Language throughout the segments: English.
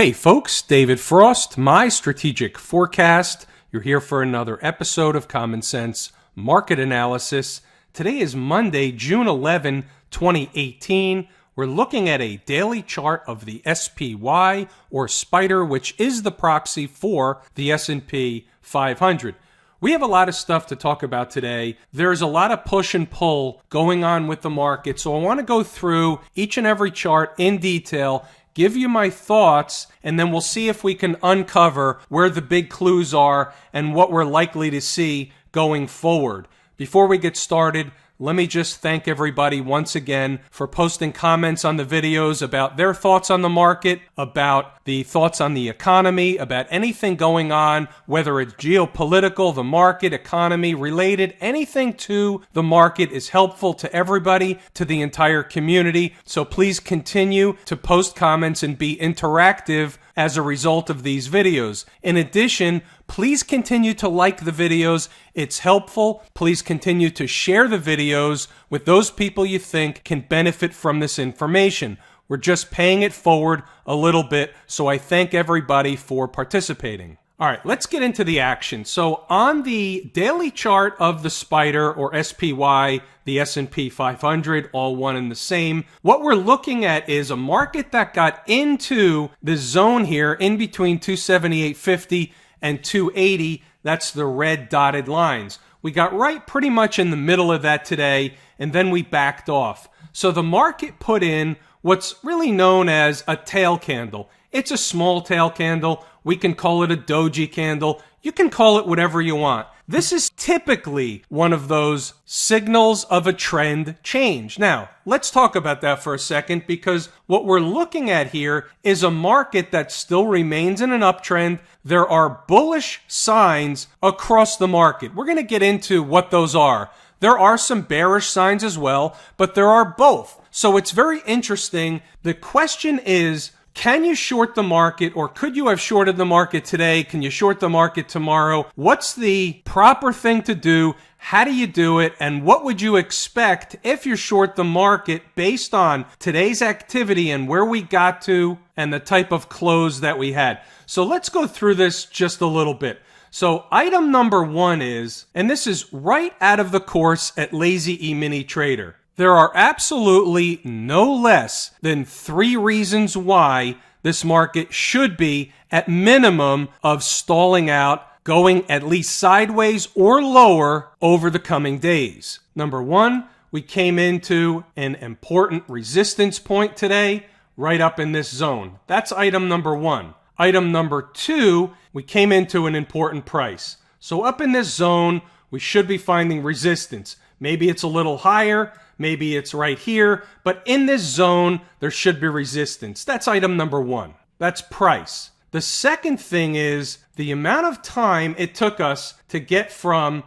Hey folks, David Frost, my strategic forecast. You're here for another episode of Common Sense Market Analysis. Today is Monday, June 11, 2018. We're looking at a daily chart of the SPY or Spider, which is the proxy for the S&P 500. We have a lot of stuff to talk about today. There's a lot of push and pull going on with the market, so I want to go through each and every chart in detail, give you my thoughts, and then we'll see if we can uncover where the big clues are and what we're likely to see going forward. Before we get started, let me just thank everybody once again for posting comments on the videos about their thoughts on the market, about the thoughts on the economy, about anything going on, whether it's geopolitical, the market, economy related, anything to the market is helpful to everybody, to the entire community. So please continue to post comments and be interactive as a result of these videos. In addition, please continue to like the videos. It's helpful. Please continue to share the videos with those people you think can benefit from this information. We're just paying it forward a little bit, so I thank everybody for participating. All right, let's get into the action. So on the daily chart of the Spider or SPY, the S&P 500, all one and the same, what we're looking at is a market that got into the zone here in between 278.50 and 280. That's the red dotted lines. We got right pretty much in the middle of that today, and then we backed off. So the market put in what's really known as a tail candle. It's a small tail candle. We can call it a doji candle. You can call it whatever you want. This is typically one of those signals of a trend change. Now, let's talk about that for a second, because what we're looking at here is a market that still remains in an uptrend. There are bullish signs across the market. We're going to get into what those are. There are some bearish signs as well, but there are both. So it's very interesting. The question is, can you short the market, or could you have shorted the market today? Can you short the market tomorrow? What's the proper thing to do? How do you do it? And what would you expect if you short the market based on today's activity and where we got to and the type of close that we had? So let's go through this just a little bit. So item number one is, and this is right out of the course at Lazy E-mini Trader, there are absolutely no less than 3 reasons why this market should be at minimum of stalling out, going at least sideways or lower over the coming days. Number 1, we came into an important resistance point today, right up in this zone. That's item number 1. Item number 2, we came into an important price. So up in this zone, we should be finding resistance. Maybe it's a little higher, maybe it's right here, but in this zone, there should be resistance. That's item number 1. That's price. The second thing is the amount of time it took us to get from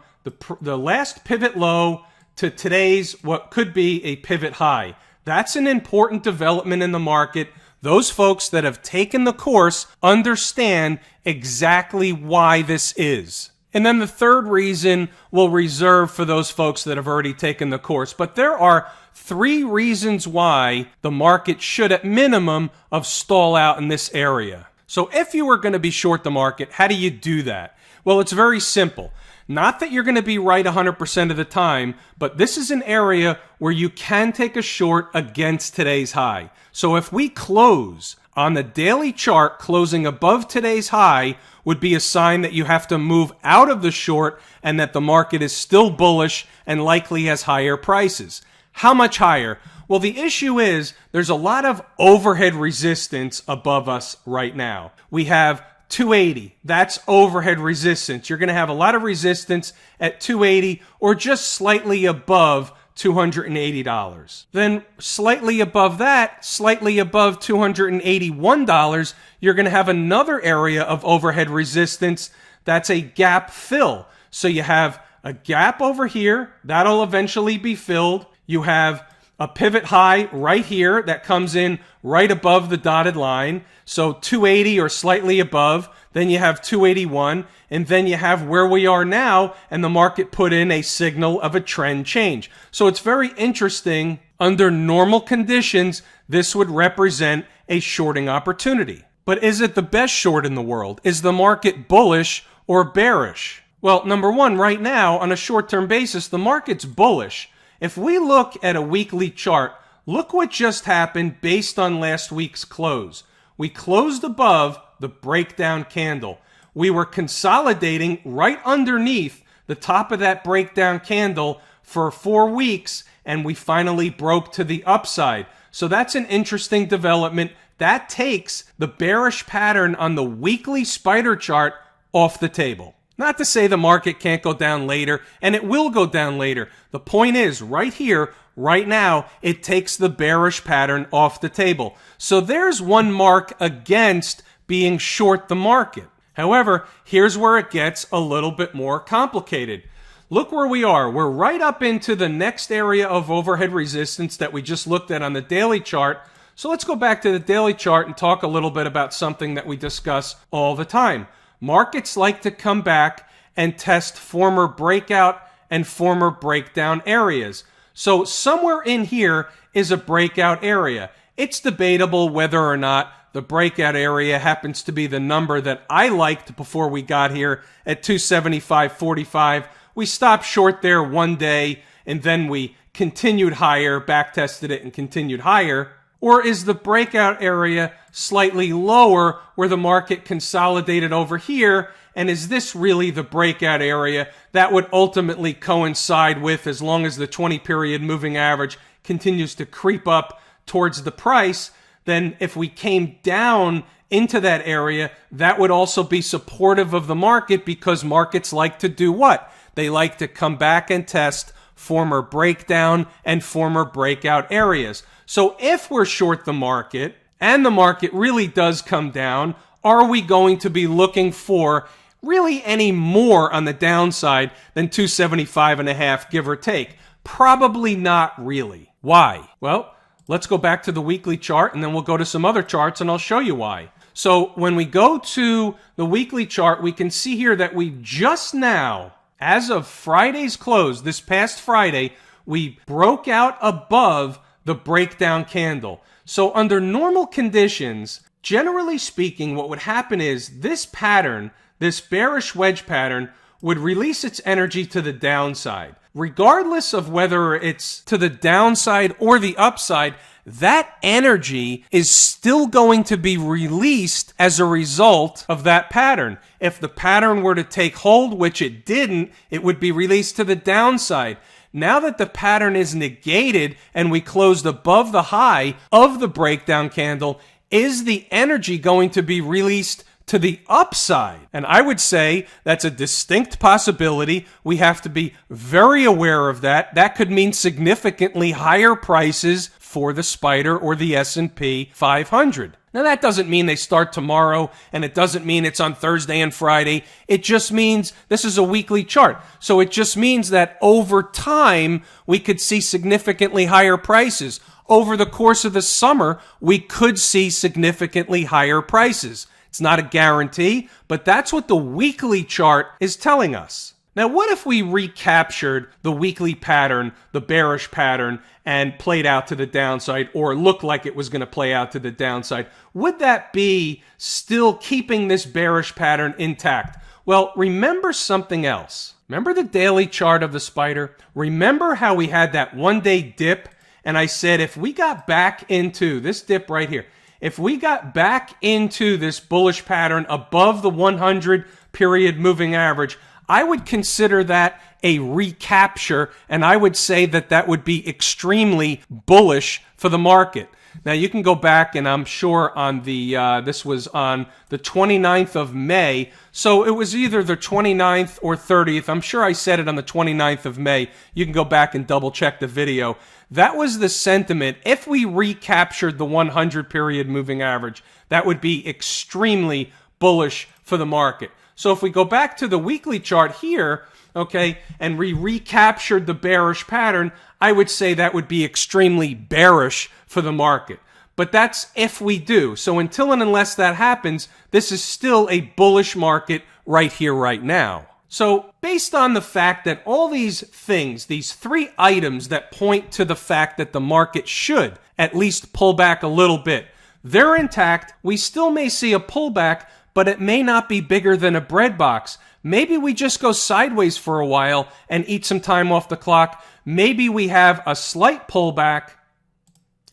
the last pivot low to today's what could be a pivot high. That's an important development in the market. Those folks that have taken the course understand exactly why this is. And then the third reason we'll reserve for those folks that have already taken the course. But there are 3 reasons why the market should at minimum of stall out in this area. So if you were going to be short the market, how do you do that? Well, it's very simple. Not that you're going to be right 100% of the time, but this is an area where you can take a short against today's high. So if we close on the daily chart, closing above today's high would be a sign that you have to move out of the short and that the market is still bullish and likely has higher prices. How much higher? Well, the issue is there's a lot of overhead resistance above us right now. We have 280. That's overhead resistance. You're going to have a lot of resistance at 280 or just slightly above $280. Then slightly above that, slightly above $281, you're going to have another area of overhead resistance. That's a gap fill. So you have a gap over here. That'll eventually be filled. You have a pivot high right here that comes in right above the dotted line. So 280 or slightly above. Then you have 281. And then you have where we are now, and the market put in a signal of a trend change. So it's very interesting. Under normal conditions, this would represent a shorting opportunity. But is it the best short in the world? Is the market bullish or bearish? Well, number one, right now, on a short-term basis, the market's bullish. If we look at a weekly chart, look what just happened based on last week's close. We closed above the breakdown candle. We were consolidating right underneath the top of that breakdown candle for 4 weeks, and we finally broke to the upside. So that's an interesting development. That takes the bearish pattern on the weekly spider chart off the table. Not to say the market can't go down later, and it will go down later. The point is, right here, right now, it takes the bearish pattern off the table. So there's one mark against being short the market. However, here's where it gets a little bit more complicated. Look where we are. We're right up into the next area of overhead resistance that we just looked at on the daily chart. So let's go back to the daily chart and talk a little bit about something that we discuss all the time. Markets like to come back and test former breakout and former breakdown areas. So somewhere in here is a breakout area. It's debatable whether or not the breakout area happens to be the number that I liked before we got here at 275.45. We stopped short there one day and then we continued higher, back tested it and continued higher. Or is the breakout area slightly lower where the market consolidated over here? And is this really the breakout area that would ultimately coincide with, as long as the 20-period moving average continues to creep up towards the price, then if we came down into that area, that would also be supportive of the market, because markets like to do what? They like to come back and test former breakdown and former breakout areas. So if we're short the market and the market really does come down, are we going to be looking for really any more on the downside than 275.5, give or take? Probably not really. Why? Well, let's go back to the weekly chart and then we'll go to some other charts and I'll show you why. So when we go to the weekly chart, we can see here that we just now, as of Friday's close, this past Friday, we broke out above the breakdown candle. So under normal conditions, generally speaking, what would happen is this pattern, this bearish wedge pattern, would release its energy to the downside. Regardless of whether it's to the downside or the upside, that energy is still going to be released as a result of that pattern. If the pattern were to take hold, which it didn't, it would be released to the downside. Now that the pattern is negated and we closed above the high of the breakdown candle, is the energy going to be released to the upside? And I would say that's a distinct possibility. We have to be very aware of that. That could mean significantly higher prices for the SPDR or the S&P 500. Now, that doesn't mean they start tomorrow, and it doesn't mean it's on Thursday and Friday. It just means this is a weekly chart. So it just means that over time, we could see significantly higher prices. Over the course of the summer, we could see significantly higher prices. It's not a guarantee, but that's what the weekly chart is telling us. Now, what if we recaptured the weekly pattern, the bearish pattern, and played out to the downside, or looked like it was going to play out to the downside? Would that be still keeping this bearish pattern intact? Well, remember something else. Remember the daily chart of the SPDR? Remember how we had that one-day dip? And I said if we got back into this dip right here, if we got back into this bullish pattern above the 100-period moving average, I would consider that a recapture, and I would say that that would be extremely bullish for the market. Now, you can go back, and I'm sure on the, this was on the 29th of May, so it was either the 29th or 30th. I'm sure I said it on the 29th of May. You can go back and double check the video. That was the sentiment. If we recaptured the 100-period moving average, that would be extremely bullish for the market. So if we go back to the weekly chart here, okay, and we recaptured the bearish pattern, I would say that would be extremely bearish for the market. But that's if we do. So until and unless that happens, this is still a bullish market right here, right now. So based on the fact that all these things, these three items that point to the fact that the market should at least pull back a little bit, they're intact. We still may see a pullback, but it may not be bigger than a bread box. Maybe we just go sideways for a while and eat some time off the clock. Maybe we have a slight pullback,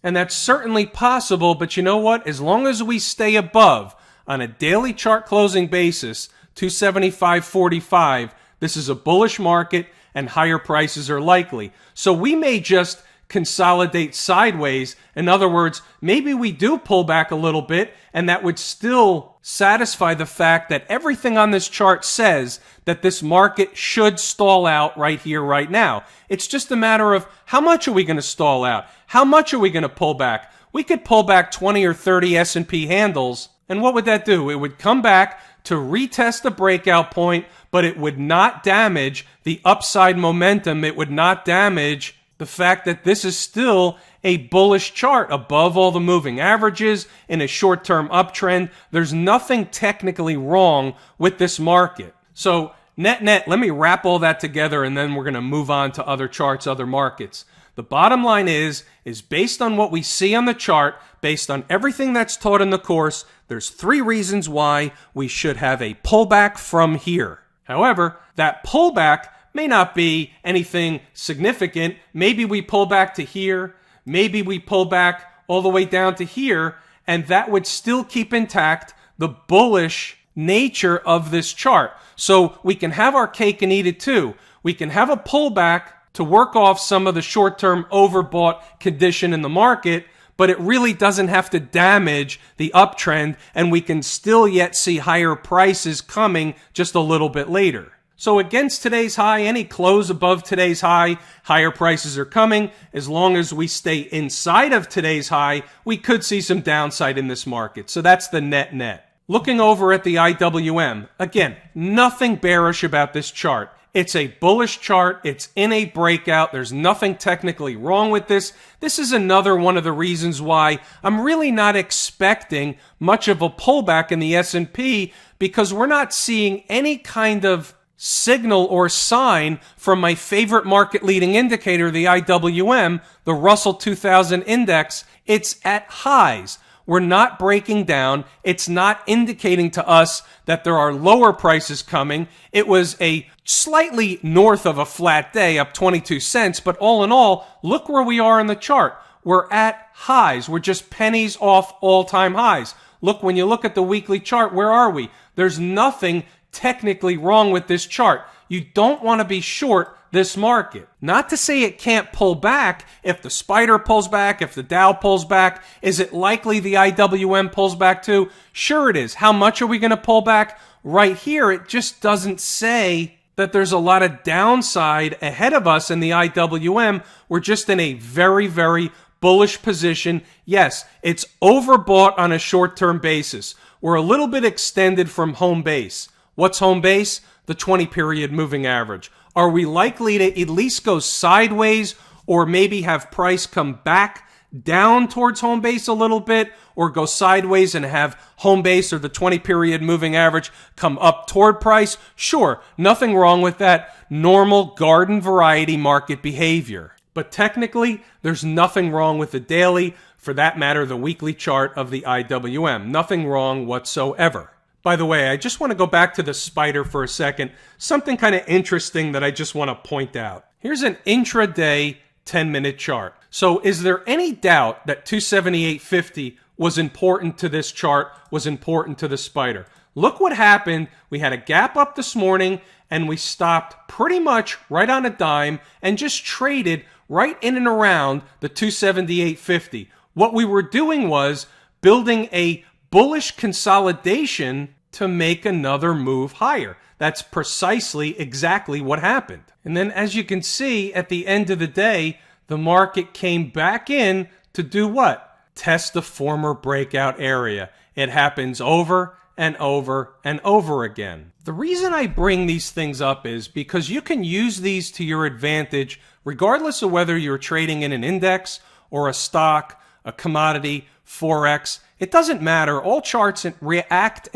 and that's certainly possible, but you know what? As long as we stay above on a daily chart closing basis, 275.45, this is a bullish market and higher prices are likely. So we may just consolidate sideways. In other words, maybe we do pull back a little bit, and that would still satisfy the fact that everything on this chart says that this market should stall out right here, right now. It's just a matter of how much are we going to stall out? How much are we going to pull back? We could pull back 20 or 30 S&P handles, and what would that do? It would come back to retest the breakout point, but it would not damage the upside momentum. It would not damage the fact that this is still a bullish chart above all the moving averages in a short-term uptrend. There's nothing technically wrong with this market. So net, let me wrap all that together, and then we're going to move on to other charts, other markets. The bottom line is based on what we see on the chart, based on everything that's taught in the course, there's 3 reasons why we should have a pullback from here. However, that pullback may not be anything significant. Maybe we pull back to here. Maybe we pull back all the way down to here, and that would still keep intact the bullish nature of this chart. So we can have our cake and eat it too. We can have a pullback to work off some of the short-term overbought condition in the market, but it really doesn't have to damage the uptrend, and we can still yet see higher prices coming just a little bit later. So against today's high, any close above today's high, higher prices are coming. As long as we stay inside of today's high, we could see some downside in this market. So that's the net. Looking over at the IWM, again, nothing bearish about this chart. It's a bullish chart. It's in a breakout. There's nothing technically wrong with this. This is another one of the reasons why I'm really not expecting much of a pullback in the S&P, because we're not seeing any kind of signal or sign from my favorite market leading indicator, the IWM, the Russell 2000 index. It's at highs. We're not breaking down. It's not indicating to us that there are lower prices coming. It was a slightly north of a flat day, up 22 cents. But all in all, look where we are in the chart. We're at highs. We're just pennies off all-time highs. Look, when you look at the weekly chart, where are we? There's nothing technically wrong with this chart. You don't want to be short this market. Not to say it can't pull back. If the spider pulls back, if the Dow pulls back, is it likely the IWM pulls back too? Sure it is. How much are we going to pull back? Right here, it just doesn't say that there's a lot of downside ahead of us in the IWM. We're just in a very, very bullish position. Yes, it's overbought on a short-term basis. We're a little bit extended from home base. What's home base? The 20-period moving average. Are we likely to at least go sideways, or maybe have price come back down towards home base a little bit, or go sideways and have home base or the 20-period moving average come up toward price? Sure, nothing wrong with that. Normal garden variety market behavior. But technically, there's nothing wrong with the daily, for that matter, the weekly chart of the IWM. Nothing wrong whatsoever. By the way, I just want to go back to the spider for a second. Something kind of interesting that I just want to point out. Here's an intraday 10-minute chart. So is there any doubt that 278.50 was important to this chart, was important to the spider? Look what happened. We had a gap up this morning, and we stopped pretty much right on a dime and just traded right in and around the 278.50. What we were doing was building a bullish consolidation to make another move higher. That's precisely exactly what happened. And then, as you can see, at the end of the day, the market came back in to do what? Test the former breakout area. It happens over and over and over again. The reason I bring these things up is because you can use these to your advantage regardless of whether you're trading in an index or a stock, a commodity, Forex. It doesn't matter. All charts react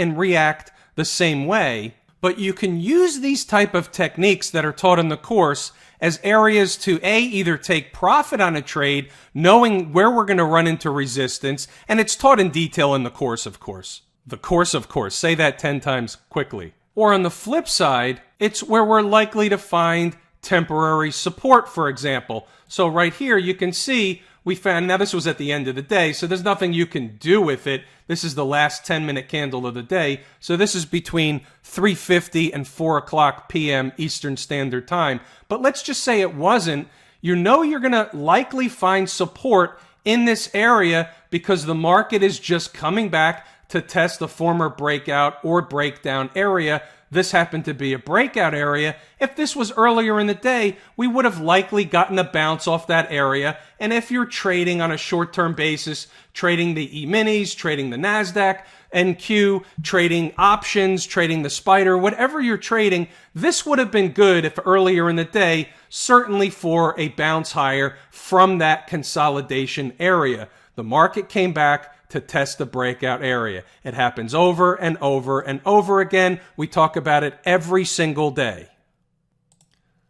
the same way. but you can use these type of techniques that are taught in the course as areas to either take profit on a trade, knowing where we're going to run into resistance, and it's taught in detail in the course, of course. The course, of course. Say that 10 times quickly. Or on the flip side, it's where we're likely to find temporary support, for example. So right here, you can see we found, now this was at the end of the day, so there's nothing you can do with it. This is the last 10-minute candle of the day. So this is between 3:50 and 4 o'clock p.m. Eastern Standard Time. But let's just say it wasn't. You know you're going to likely find support in this area because the market is just coming back to test the former breakout or breakdown area. This happened to be a breakout area. If this was earlier in the day, we would have likely gotten a bounce off that area. And if you're trading on a short-term basis, trading the E-minis, trading the Nasdaq, NQ, trading options, trading the spider, whatever you're trading, this would have been good if earlier in the day, certainly for a bounce higher from that consolidation area. The market came back to test the breakout area. It happens over and over and over again. We talk about it every single day.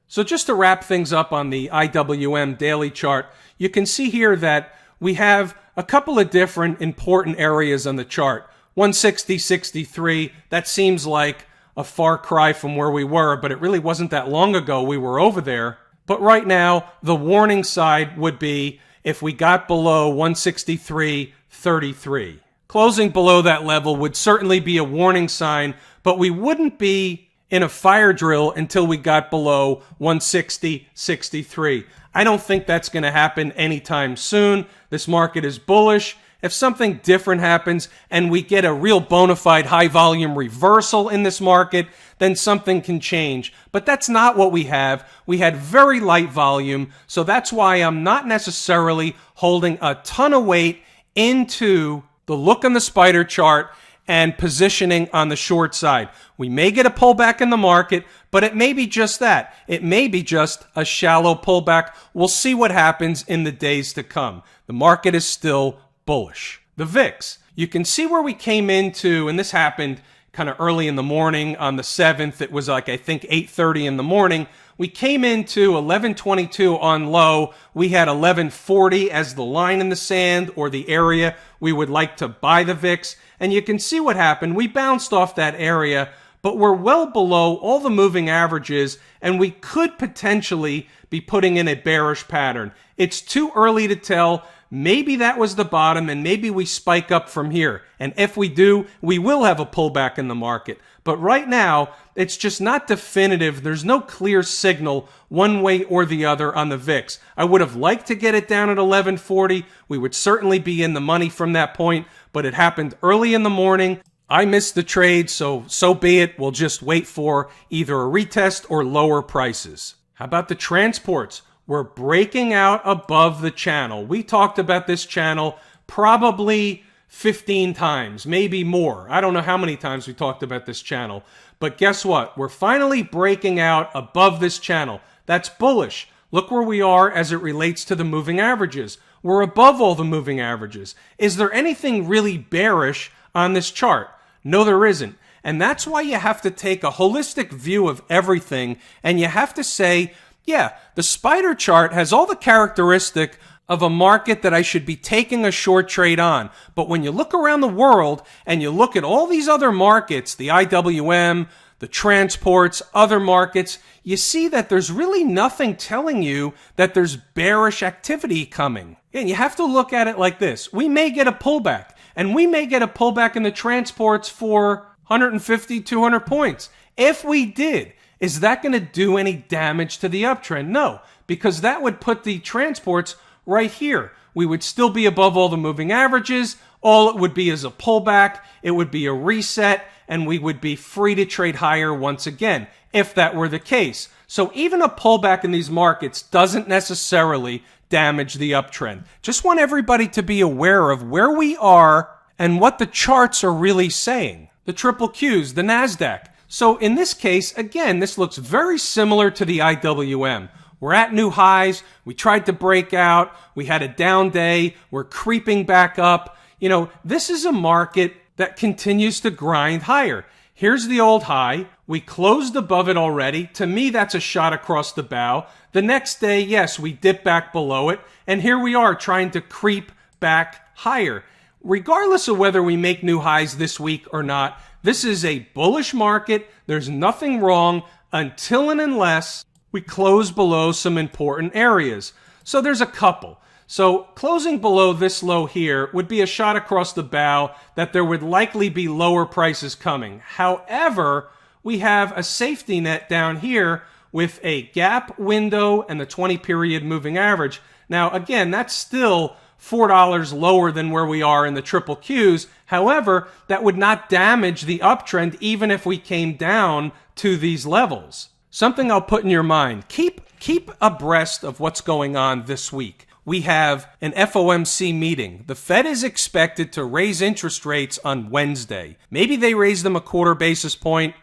So just to wrap things up on the IWM daily chart, you can see here that we have a couple of different important areas on the chart. 160.63, that seems like a far cry from where we were, but it really wasn't that long ago we were over there. But right now, the warning side would be if we got below 163.33. Closing below that level would certainly be a warning sign, but we wouldn't be in a fire drill until we got below 160.63. I don't think that's going to happen anytime soon. This market is bullish. If something different happens and we get a real bona fide high volume reversal in this market, then something can change. But that's not what we have. We had very light volume, so that's why I'm not necessarily holding a ton of weight into the look on the spider chart and positioning on the short side. We may get a pullback in the market, but it may be just that. It may be just a shallow pullback. We'll see what happens in the days to come. The market is still bullish. The VIX, you can see where we came into, and this happened kind of early in the morning on the 7th. It was like, I think, 8:30 in the morning. We came into 1122 on low. We had 1140 as the line in the sand or the area we would like to buy the VIX. And you can see what happened. We bounced off that area, but we're well below all the moving averages, and we could potentially be putting in a bearish pattern. It's too early to tell. Maybe that was the bottom, and maybe we spike up from here. And if we do, we will have a pullback in the market. But right now, it's just not definitive. There's no clear signal one way or the other on the VIX. I would have liked to get it down at 1140. We would certainly be in the money from that point, but it happened early in the morning. I missed the trade, so be it. We'll just wait for either a retest or lower prices. How about the transports? We're breaking out above the channel. We talked about this channel probably 15 times, maybe more. I don't know how many times we talked about this channel. But guess what? We're finally breaking out above this channel. That's bullish. Look where we are as it relates to the moving averages. We're above all the moving averages. Is there anything really bearish on this chart? No, there isn't. And that's why you have to take a holistic view of everything, and you have to say, yeah, the spider chart has all the characteristic of a market that I should be taking a short trade on. But when you look around the world and you look at all these other markets, the IWM, the transports, other markets, you see that there's really nothing telling you that there's bearish activity coming. And you have to look at it like this. We may get a pullback, and we may get a pullback in the transports for 150, 200 points. If we did, is that going to do any damage to the uptrend? No, because that would put the transports right here. We would still be above all the moving averages. All it would be is a pullback. It would be a reset, and we would be free to trade higher once again, if that were the case. So even a pullback in these markets doesn't necessarily damage the uptrend. Just want everybody to be aware of where we are and what the charts are really saying. The triple Qs, the Nasdaq. So in this case, again, this looks very similar to the IWM. We're at new highs. We tried to break out. We had a down day. We're creeping back up. You know, this is a market that continues to grind higher. Here's the old high. We closed above it already. To me, that's a shot across the bow. The next day, yes, we dip back below it. And here we are trying to creep back higher. Regardless of whether we make new highs this week or not, this is a bullish market. There's nothing wrong until and unless we close below some important areas. So there's a couple. So closing below this low here would be a shot across the bow that there would likely be lower prices coming. However, we have a safety net down here with a gap window and the 20-period moving average. Now, again, that's still $4 lower than where we are in the triple Qs. However, that would not damage the uptrend even if we came down to these levels. Something I'll put in your mind. Keep abreast of what's going on this week. We have an FOMC meeting. The Fed is expected to raise interest rates on Wednesday. Maybe they raise them a quarter percent,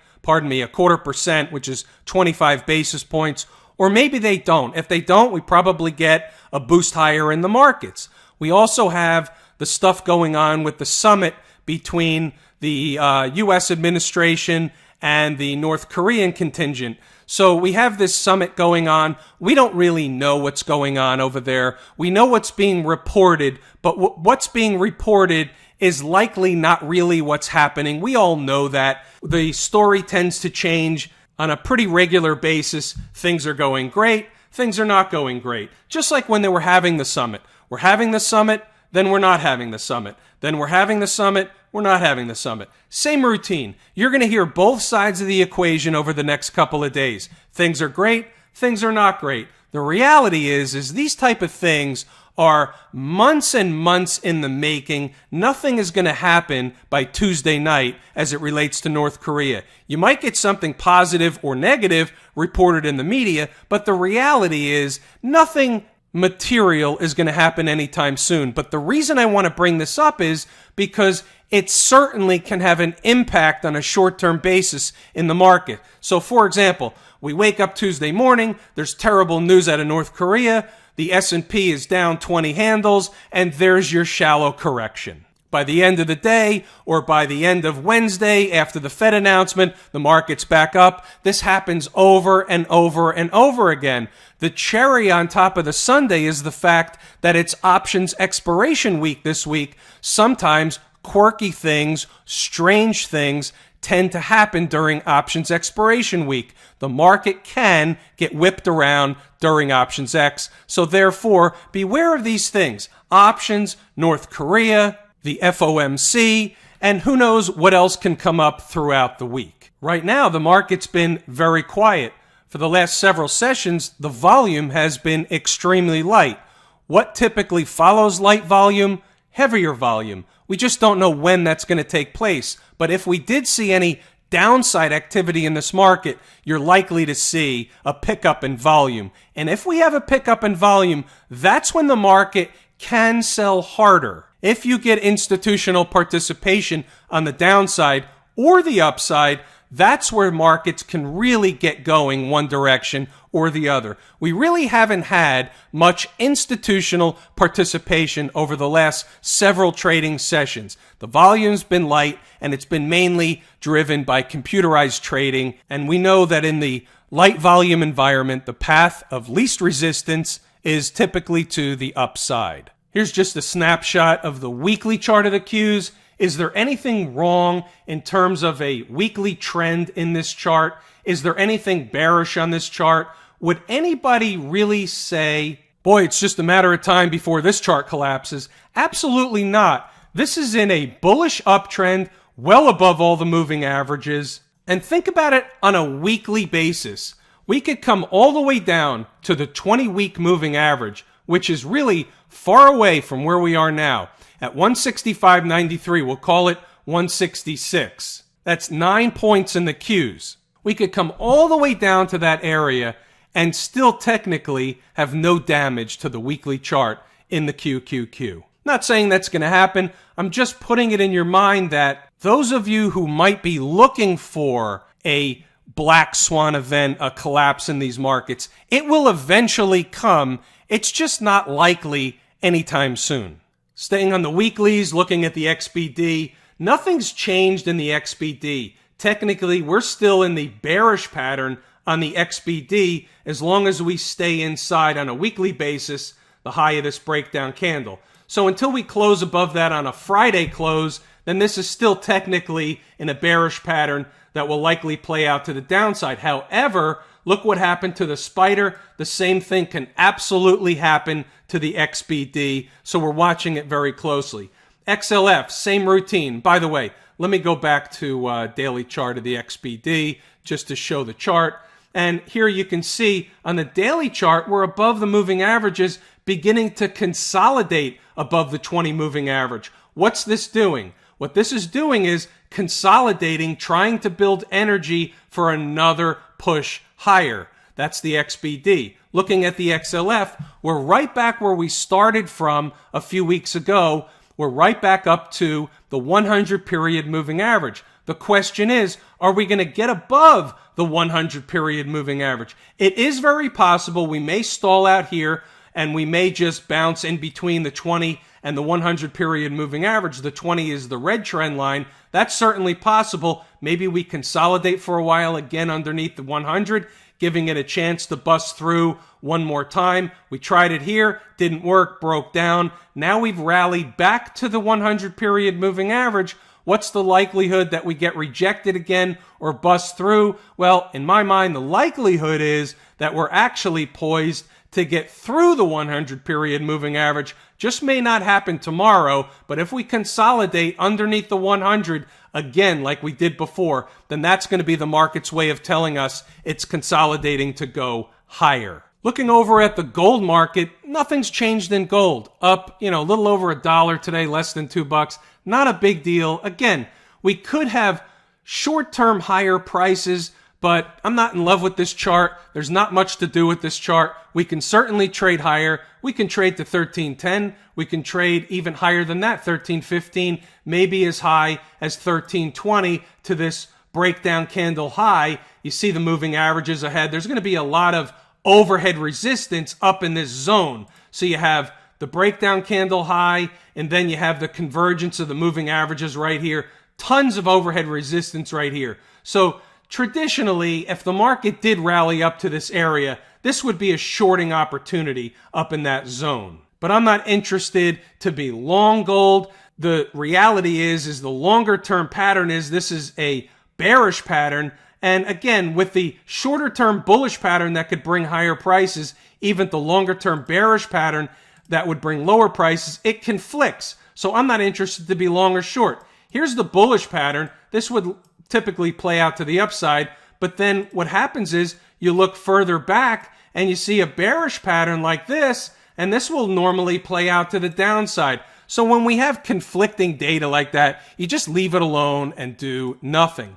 which is 25 basis points, or maybe they don't. If they don't, we probably get a boost higher in the markets. We also have the stuff going on with the summit between the U.S. administration and the North Korean contingent. So we have this summit going on. We don't really know what's going on over there. We know what's being reported, but what's being reported is likely not really what's happening. We all know that. The story tends to change on a pretty regular basis. Things are going great. Things are not going great. Just like when they were having the summit. We're having the summit, then we're not having the summit. Then we're having the summit, we're not having the summit. Same routine. You're going to hear both sides of the equation over the next couple of days. Things are great, things are not great. The reality is these type of things are months and months in the making. Nothing is going to happen by Tuesday night as it relates to North Korea. You might get something positive or negative reported in the media, but the reality is nothing material is going to happen anytime soon. But the reason I want to bring this up is because it certainly can have an impact on a short-term basis in the market. So, for example, we wake up Tuesday morning, there's terrible news out of North Korea, the S&P is down 20 handles, and there's your shallow correction. By the end of the day, or by the end of Wednesday, after the Fed announcement, the market's back up. This happens over and over and over again. The cherry on top of the sundae is the fact that it's options expiration week this week. Sometimes quirky things, strange things tend to happen during options expiration week. The market can get whipped around during options X. So therefore, beware of these things. Options, North Korea, the FOMC, and who knows what else can come up throughout the week. Right now, the market's been very quiet. For the last several sessions, the volume has been extremely light. What typically follows light volume? Heavier volume. We just don't know when that's going to take place. But if we did see any downside activity in this market, you're likely to see a pickup in volume. And if we have a pickup in volume, that's when the market can sell harder. If you get institutional participation on the downside or the upside, that's where markets can really get going one direction or the other. We really haven't had much institutional participation over the last several trading sessions. The volume's been light, and it's been mainly driven by computerized trading. And we know that in the light volume environment, the path of least resistance is typically to the upside. Here's just a snapshot of the weekly chart of the Qs. Is there anything wrong in terms of a weekly trend in this chart? Is there anything bearish on this chart? Would anybody really say, boy, it's just a matter of time before this chart collapses? Absolutely not. This is in a bullish uptrend, well above all the moving averages. And think about it on a weekly basis. We could come all the way down to the 20-week moving average, which is really far away from where we are now. At 165.93, we'll call it 166. That's 9 points in the Qs. We could come all the way down to that area and still technically have no damage to the weekly chart in the QQQ. Not saying that's going to happen. I'm just putting it in your mind that those of you who might be looking for a black swan event, a collapse in these markets, it will eventually come. It's just not likely anytime soon. Staying on the weeklies, looking at the XBD, nothing's changed in the XBD. technically we're still in the bearish pattern on the XBD as long as we stay inside on a weekly basis the high of this breakdown candle. So until we close above that on a Friday close, then this is still technically in a bearish pattern that will likely play out to the downside. However, look what happened to the spider. The same thing can absolutely happen to the XBD, so we're watching it very closely. XLF, same routine. By the way, let me go back to daily chart of the XBD just to show the chart. And here you can see on the daily chart, we're above the moving averages, beginning to consolidate above the 20 moving average. What's this doing? What this is doing is consolidating, trying to build energy for another push higher. That's the XBD. Looking at the XLF, we're right back where we started from a few weeks ago. We're right back up to the 100 period moving average. The question is, are we going to get above the 100 period moving average? It is very possible we may stall out here and we may just bounce in between the 20 and the 100 period moving average. The 20 is the red trend line. That's certainly possible. Maybe we consolidate for a while again underneath the 100, giving it a chance to bust through one more time. We tried it here, didn't work, broke down. Now we've rallied back to the 100 period moving average. What's the likelihood that we get rejected again or bust through? Well, in my mind, the likelihood is that we're actually poised to get through the 100 period moving average. Just may not happen tomorrow, but if we consolidate underneath the 100 again like we did before, then that's going to be the market's way of telling us it's consolidating to go higher. Looking over at the gold market, nothing's changed in gold. Up, a little over $1 today, less than $2. Not a big deal. Again, we could have short-term higher prices, but I'm not in love with this chart. There's not much to do with this chart. We can certainly trade higher. We can trade to 1310. We can trade even higher than that, 1315, maybe as high as 1320 to this breakdown candle high. You see the moving averages ahead. There's going to be a lot of overhead resistance up in this zone. So you have the breakdown candle high, and then you have the convergence of the moving averages right here. Tons of overhead resistance right here. So traditionally, if the market did rally up to this area, this would be a shorting opportunity up in that zone. But I'm not interested to be long gold. The reality is the longer term pattern is this is a bearish pattern. And again, with the shorter term bullish pattern that could bring higher prices, even the longer term bearish pattern that would bring lower prices, it conflicts. So I'm not interested to be long or short. Here's the bullish pattern. This would typically play out to the upside, but then what happens is you look further back and you see a bearish pattern like this, and this will normally play out to the downside. So when we have conflicting data like that, you just leave it alone and do nothing.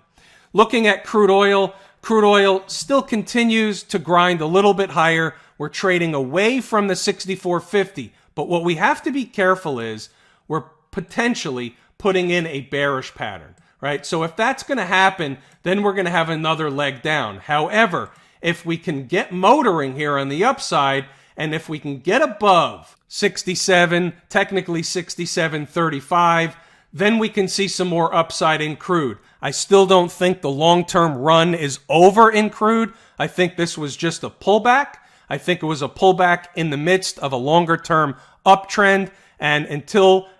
Looking at crude oil still continues to grind a little bit higher. We're trading away from the 64.50, but what we have to be careful is we're potentially putting in a bearish pattern. Right? So if that's going to happen, then we're going to have another leg down. However, if we can get motoring here on the upside, and if we can get above 67, technically 67.35, then we can see some more upside in crude. I still don't think the long-term run is over in crude. I think this was just a pullback. I think it was a pullback in the midst of a longer-term uptrend. And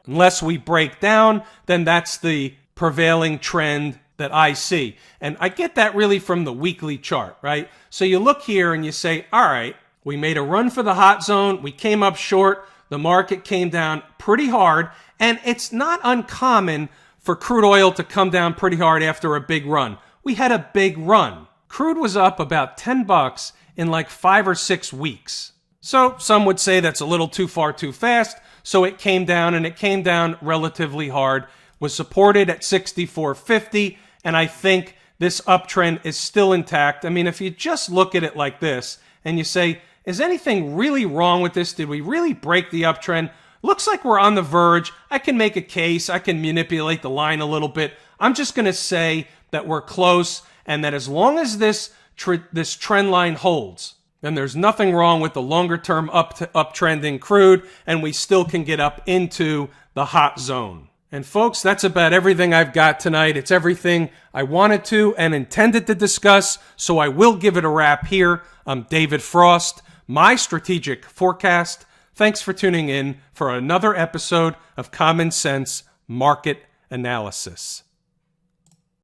unless we break down, then that's the prevailing trend that I see. And I get that really from the weekly chart, right? So you look here and you say, all right, we made a run for the hot zone. We came up short. The market came down pretty hard. And it's not uncommon for crude oil to come down pretty hard after a big run. We had a big run. Crude was up about $10 in like 5 or 6 weeks. So some would say that's a little too far too fast. So it came down, and it came down relatively hard. Was supported at 64.50, and I think this uptrend is still intact. I mean, if you just look at it like this and you say, is anything really wrong with this? Did we really break the uptrend? Looks like we're on the verge. I can make a case. I can manipulate the line a little bit. I'm just going to say that we're close, and that as long as this trend line holds, then there's nothing wrong with the longer term uptrend in crude, and we still can get up into the hot zone. And folks, that's about everything I've got tonight. It's everything I wanted to and intended to discuss, so I will give it a wrap here. I'm David Frost, my strategic forecast. Thanks for tuning in for another episode of Common Sense Market Analysis.